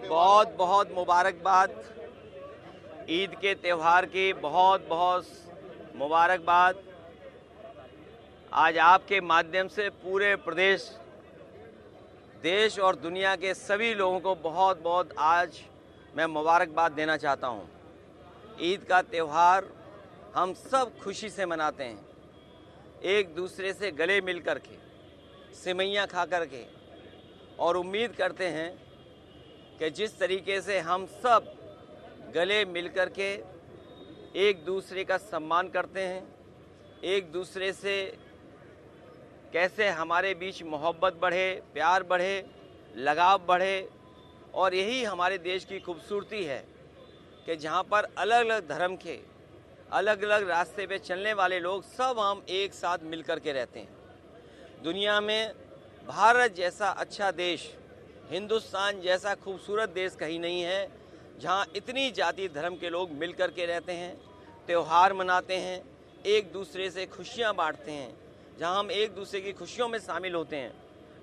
बहुत बहुत मुबारकबाद। ईद के त्यौहार की बहुत बहुत मुबारकबाद। आज आपके माध्यम से पूरे प्रदेश, देश और दुनिया के सभी लोगों को बहुत बहुत आज मैं मुबारकबाद देना चाहता हूं। ईद का त्यौहार हम सब खुशी से मनाते हैं, एक दूसरे से गले मिल कर के, सिवैयाँ खा कर के, और उम्मीद करते हैं कि जिस तरीके से हम सब गले मिल कर के एक दूसरे का सम्मान करते हैं, एक दूसरे से कैसे हमारे बीच मोहब्बत बढ़े, प्यार बढ़े, लगाव बढ़े। और यही हमारे देश की खूबसूरती है कि जहाँ पर अलग अलग धर्म के, अलग अलग रास्ते पे चलने वाले लोग सब हम एक साथ मिल कर के रहते हैं। दुनिया में भारत जैसा अच्छा देश, हिंदुस्तान जैसा खूबसूरत देश कहीं नहीं है जहाँ इतनी जाति धर्म के लोग मिल कर के रहते हैं, त्यौहार मनाते हैं, एक दूसरे से खुशियाँ बांटते हैं। जहाँ हम एक दूसरे की खुशियों में शामिल होते हैं,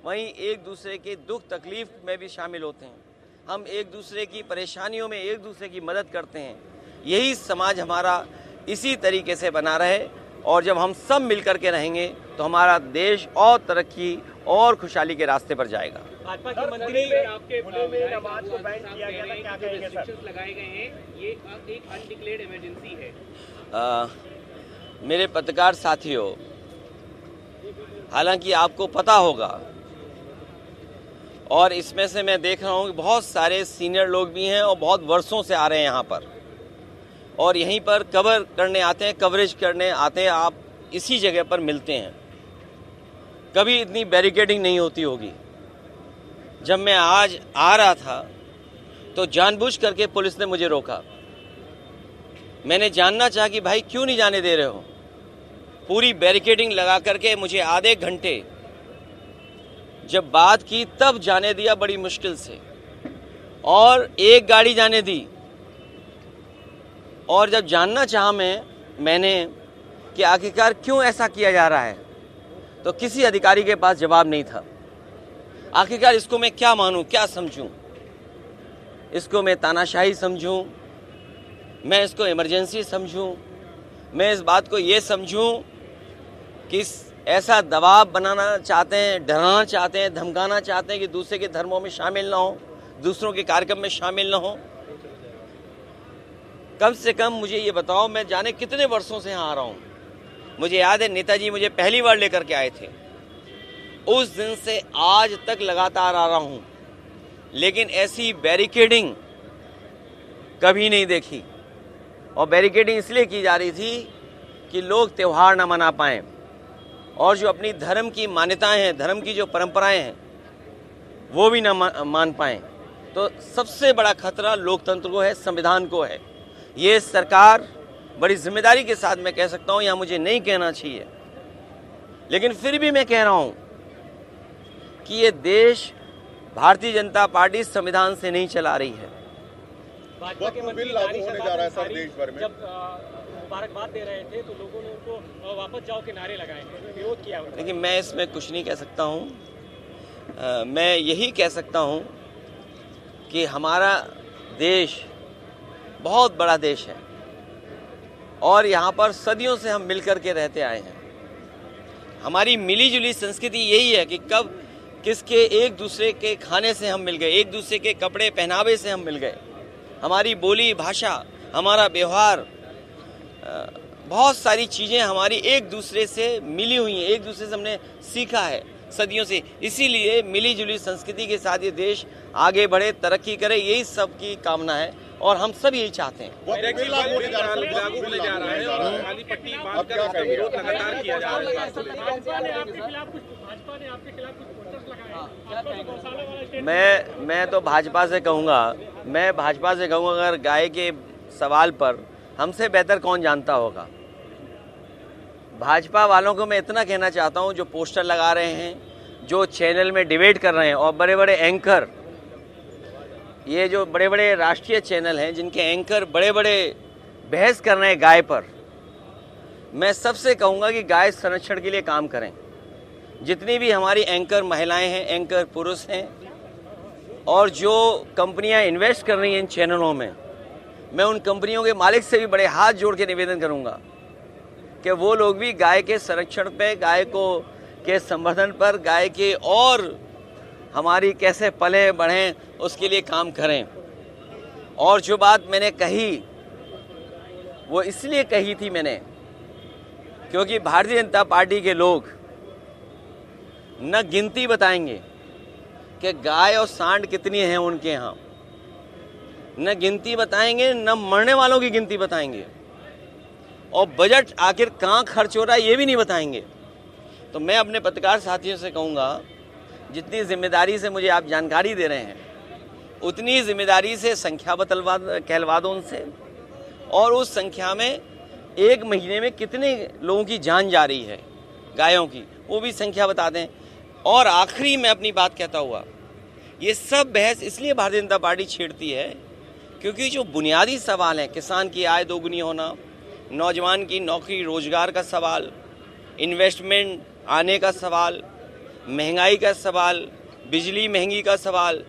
वहीं एक दूसरे के दुख तकलीफ़ में भी शामिल होते हैं। हम एक दूसरे की परेशानियों में एक दूसरे की मदद करते हैं। यही समाज हमारा इसी तरीके से बना रहे, और जब हम सब मिल कर के रहेंगे तो हमारा देश और तरक्की और खुशहाली के रास्ते पर जाएगा। भाजपा के मंत्री आपके नमाज को बैन किया गया था, क्या कहेंगे सर? लगाए गए हैं, ये एक अनडिक्लेयर्ड इमरजेंसी है। मेरे पत्रकार साथियों, हालांकि आपको पता होगा, और इसमें से मैं देख रहा हूं कि बहुत सारे सीनियर लोग भी हैं और बहुत वर्षों से आ रहे हैं यहाँ पर, और यहीं पर कवर करने आते हैं, कवरेज करने आते हैं। आप इसी जगह पर मिलते हैं। कभी इतनी बैरिकेडिंग नहीं होती होगी। जब मैं आज आ रहा था तो जानबूझ करके पुलिस ने मुझे रोका। मैंने जानना चाहा कि भाई क्यों नहीं जाने दे रहे हो। पूरी बैरिकेडिंग लगा करके मुझे आधे घंटे जब बात की तब जाने दिया, बड़ी मुश्किल से, और एक गाड़ी जाने दी। और जब जानना चाहा मैंने कि आखिरकार क्यों ऐसा किया जा रहा है, तो किसी अधिकारी के पास जवाब नहीं था। आखिरकार इसको मैं क्या मानूं, क्या समझूं? इसको मैं तानाशाही समझूं, मैं इसको इमरजेंसी समझूं, मैं इस बात को ये समझूं कि ऐसा दबाव बनाना चाहते हैं, डराना चाहते हैं, धमकाना चाहते हैं कि दूसरे के धर्मों में शामिल ना हो, दूसरों के कार्यक्रम में शामिल ना हो। कम से कम मुझे ये बताओ, मैं जाने कितने वर्षों से यहाँ आ रहा हूँ। मुझे याद है नेताजी मुझे पहली बार लेकर के आए थे, उस दिन से आज तक लगातार आ रहा हूँ, लेकिन ऐसी बैरिकेडिंग कभी नहीं देखी। और बैरिकेडिंग इसलिए की जा रही थी कि लोग त्यौहार ना मना पाएं, और जो अपनी धर्म की मान्यताएं हैं, धर्म की जो परंपराएं हैं, वो भी ना मान पाएं। तो सबसे बड़ा खतरा लोकतंत्र को है, संविधान को है। ये सरकार बड़ी जिम्मेदारी के साथ मैं कह सकता हूँ, यहाँ मुझे नहीं कहना चाहिए, लेकिन फिर भी मैं कह रहा हूँ कि ये देश भारतीय जनता पार्टी संविधान से नहीं चला रही है। भाजपा के मंत्री लागू होने जा रहा है सर देश भर में। जब मुबारकबाद दे रहे थे तो लोगों ने उनको वापस जाओ के नारे लगाए हैं, विरोध किया। लेकिन मैं इसमें कुछ नहीं कह सकता हूँ। मैं यही कह सकता हूँ कि हमारा देश बहुत बड़ा देश है, और यहाँ पर सदियों से हम मिलकर के रहते आए हैं। हमारी मिली जुली संस्कृति यही है कि कब किसके एक दूसरे के खाने से हम मिल गए, एक दूसरे के कपड़े पहनावे से हम मिल गए। हमारी बोली भाषा, हमारा व्यवहार, बहुत सारी चीज़ें हमारी एक दूसरे से मिली हुई हैं, एक दूसरे से हमने सीखा है सदियों से। इसीलिए मिली जुली संस्कृति के साथ ये देश आगे बढ़े, तरक्की करे, यही सब की कामना है, और हम सब यही चाहते हैं। मैं तो भाजपा से कहूँगा, अगर गाय के सवाल पर हमसे बेहतर कौन जानता होगा। भाजपा वालों को मैं इतना कहना चाहता हूँ, जो पोस्टर लगा रहे हैं, जो चैनल में डिबेट कर रहे हैं, और बड़े बड़े एंकर, ये जो बड़े बड़े राष्ट्रीय चैनल हैं जिनके एंकर बड़े बड़े बहस कर रहे हैं गाय पर, मैं सबसे कहूँगा कि गाय संरक्षण के लिए काम करें। जितनी भी हमारी एंकर महिलाएं हैं, एंकर पुरुष हैं, और जो कंपनियां इन्वेस्ट कर रही हैं इन चैनलों में, मैं उन कंपनियों के मालिक से भी बड़े हाथ जोड़ के निवेदन करूंगा कि वो लोग भी गाय के संरक्षण पे, गाय को के संवर्धन पर, गाय के और हमारी कैसे पले बढ़ें उसके लिए काम करें। और जो बात मैंने कही वो इसलिए कही थी मैंने, क्योंकि भारतीय जनता पार्टी के लोग न गिनती बताएंगे कि गाय और सांड कितनी हैं उनके यहाँ, न गिनती बताएंगे, न मरने वालों की गिनती बताएंगे, और बजट आखिर कहाँ खर्च हो रहा है ये भी नहीं बताएंगे। तो मैं अपने पत्रकार साथियों से कहूँगा, जितनी जिम्मेदारी से मुझे आप जानकारी दे रहे हैं उतनी जिम्मेदारी से संख्या कहलवा दो उनसे, और उस संख्या में एक महीने में कितने लोगों की जान जा रही है गायों की, वो भी संख्या बता दें। और आखिरी में अपनी बात कहता हुआ, ये सब बहस इसलिए भारतीय जनता पार्टी छेड़ती है क्योंकि जो बुनियादी सवाल हैं, किसान की आय दोगुनी होना, नौजवान की नौकरी रोजगार का सवाल, इन्वेस्टमेंट आने का सवाल, महंगाई का सवाल, बिजली महंगी का सवाल,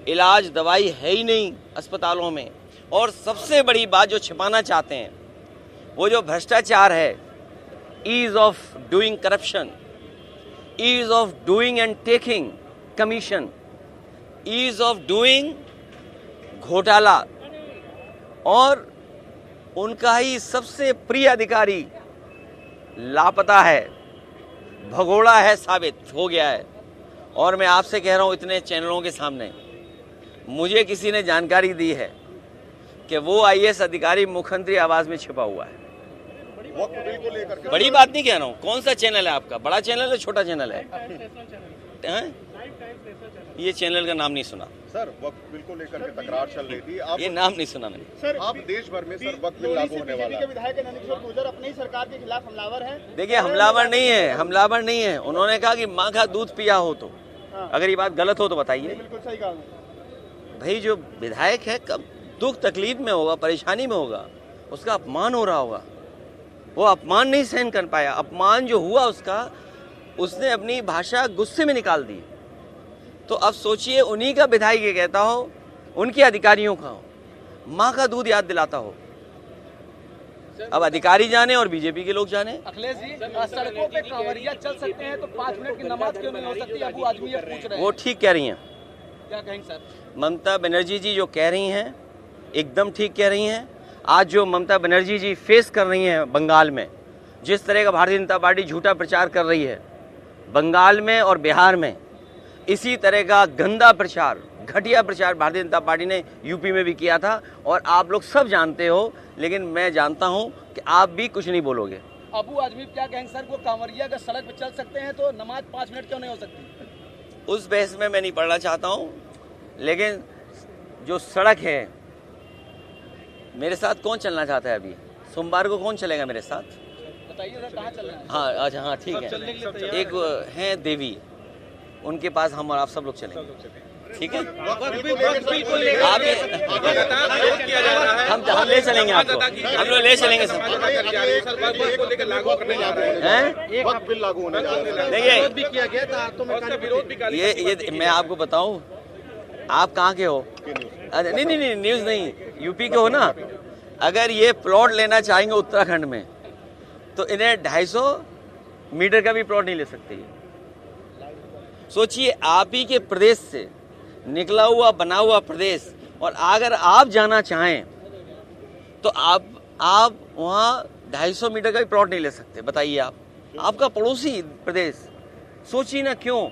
इलाज दवाई है ही नहीं अस्पतालों में, और सबसे बड़ी बात जो छिपाना चाहते हैं वो जो भ्रष्टाचार है, ease of doing corruption, ease of doing and taking commission, ease of doing घोटाला, और उनका ही सबसे प्रिय अधिकारी लापता है, भगोड़ा है, साबित हो गया है। और मैं आपसे कह रहा हूं इतने चैनलों के सामने, मुझे किसी ने जानकारी दी है कि वो आईएएस अधिकारी मुख्यमंत्री आवास में छिपा हुआ है। बड़ी बात नहीं कह रहा हूँ। कौन सा चैनल है आपका, बड़ा चैनल है छोटा चैनल है? ये चैनल का नाम नहीं सुना सर। वक्त बिल को लेकर के तकरार चल रही थी, आप ये नाम नहीं सुना मैंने। सर, आप देश भर में सर वक्त बिल लागू होने वाला है। विधायक नंदकिशोर गुर्जर अपनी सरकार के खिलाफ हमलावर हैं। देखिए, हमलावर नहीं है, हमलावर नहीं है। उन्होंने कहा कि माँ का दूध पिया हो तो, अगर ये बात गलत हो तो बताइए। बिल्कुल सही कहा भाई, जो विधायक है कब दुख तकलीफ में होगा, परेशानी में होगा, उसका अपमान हो रहा होगा, वो अपमान नहीं सहन कर पाया। अपमान जो हुआ उसका, उसने अपनी भाषा गुस्से में निकाल दी। तो अब सोचिए, उन्हीं का विधायक ये कहता हो, उनके अधिकारियों का माँ का दूध याद दिलाता हो। अब अधिकारी जाने और बीजेपी के लोग जाने। अखिलेश जी, सड़कों पे कांवरिया चल सकते हैं तो 5 मिनट की नमाज क्यों नहीं हो सकती? अबू आजमी ये पूछ रहे हैं। वो ठीक कह रही हैं। क्या कहेंगे सर? ममता बनर्जी जी जो कह रही हैं एकदम ठीक कह रही हैं। आज जो ममता बनर्जी जी फेस कर रही हैं बंगाल में, जिस तरह का भारतीय जनता पार्टी झूठा प्रचार कर रही है बंगाल में और बिहार में, इसी तरह का गंदा प्रचार, घटिया प्रचार भारतीय जनता पार्टी ने यूपी में भी किया था, और आप लोग सब जानते हो। लेकिन मैं जानता हूं कि आप भी कुछ नहीं बोलोगे। अबू आजमी क्या कहेंगे सर? वो कांवरिया अगर सड़क पे चल सकते हैं तो नमाज 5 मिनट क्यों नहीं हो सकती? उस बहस में मैं नहीं पढ़ना चाहता हूं, लेकिन जो सड़क है, मेरे साथ कौन चलना चाहता है? अभी सोमवार को कौन चलेगा मेरे साथ? बताइए सर, कहाँ चलना है? हाँ, अच्छा, हाँ, ठीक है। एक हैं देवी, उनके पास हम और आप सब लोग चलेंगे, ठीक है? हम ले चलेंगे आपको, हम लोग ले चलेंगे सर। देखिए, ये मैं आपको बताऊं, आप कहाँ के हो? नहीं, न्यूज़ नहीं, यूपी के हो ना। अगर ये प्लॉट लेना चाहेंगे उत्तराखंड में तो इन्हें 250 मीटर का भी प्लॉट नहीं ले सकते। सोचिए, आप ही के प्रदेश से निकला हुआ बना हुआ प्रदेश, और अगर आप जाना चाहें तो आप वहाँ 250 मीटर का भी प्लॉट नहीं ले सकते। बताइए, आप आपका पड़ोसी प्रदेश, सोचिए ना क्यों।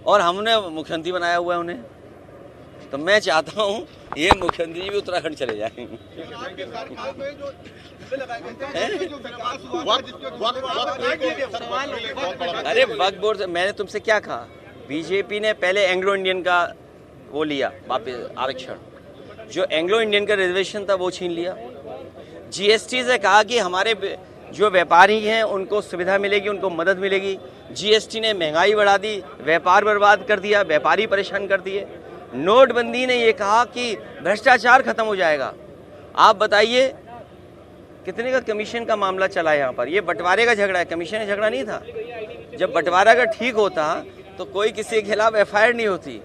और हमने मुख्यमंत्री बनाया हुआ है उन्हें, तो मैं चाहता हूँ ये मुख्यमंत्री भी उत्तराखंड चले जाएं। अरे वक्फ बोर्ड, मैंने तुमसे क्या कहा? बीजेपी ने पहले एंग्लो इंडियन का वो लिया वापस आरक्षण, जो एंग्लो इंडियन का रिजर्वेशन था वो छीन लिया। जीएसटी से कहा कि हमारे जो व्यापारी हैं उनको सुविधा मिलेगी, उनको मदद मिलेगी। जीएसटी ने महंगाई बढ़ा दी, व्यापार बर्बाद कर दिया, व्यापारी परेशान कर दिए। नोटबंदी ने ये कहा कि भ्रष्टाचार खत्म हो जाएगा। आप बताइए, कितने का कमीशन का मामला चला है यहाँ पर? ये बंटवारे का झगड़ा है, कमीशन का झगड़ा नहीं था। जब बंटवारा का ठीक होता तो कोई किसी के खिलाफ एफआईआर नहीं होती।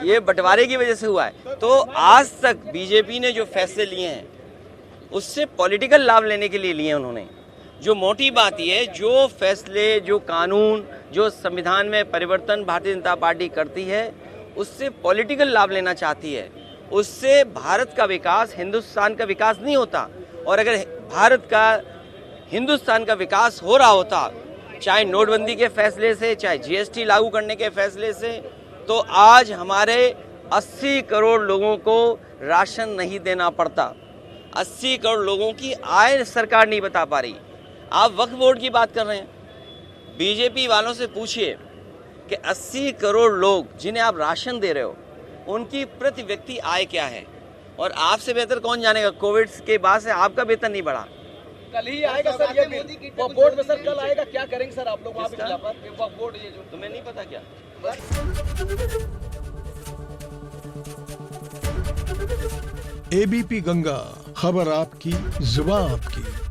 ये बंटवारे की वजह से हुआ है। तो आज तक बीजेपी ने जो फैसले लिए हैं उससे पॉलिटिकल लाभ लेने के लिए लिए उन्होंने। जो मोटी बात ये है, जो फैसले, जो कानून, जो संविधान में परिवर्तन भारतीय जनता पार्टी करती है उससे पॉलिटिकल लाभ लेना चाहती है। उससे भारत का विकास, हिंदुस्तान का विकास नहीं होता। और अगर भारत का, हिंदुस्तान का विकास हो रहा होता, चाहे नोटबंदी के फैसले से, चाहे जीएसटी लागू करने के फैसले से, तो आज हमारे 80 करोड़ लोगों को राशन नहीं देना पड़ता। 80 करोड़ लोगों की आय सरकार नहीं बता पा रही। आप वक्फ बोर्ड की बात कर रहे हैं, बीजेपी वालों से पूछिए कि 80 करोड़ लोग जिन्हें आप राशन दे रहे हो उनकी प्रति व्यक्ति आय क्या है। और आपसे बेहतर कौन जानेगा, कोविड के बाद से आपका वेतन नहीं बढ़ा। कल ही आएगा सर ये वक्फ बोर्ड में, सर कल आएगा, क्या करेंगे सर आप लोग वहाँ पे वक्फ बोर्ड? ये जो तुम्हें नहीं पता क्या? एबीपी गंगा, खबर आपकी, जुबान आपकी।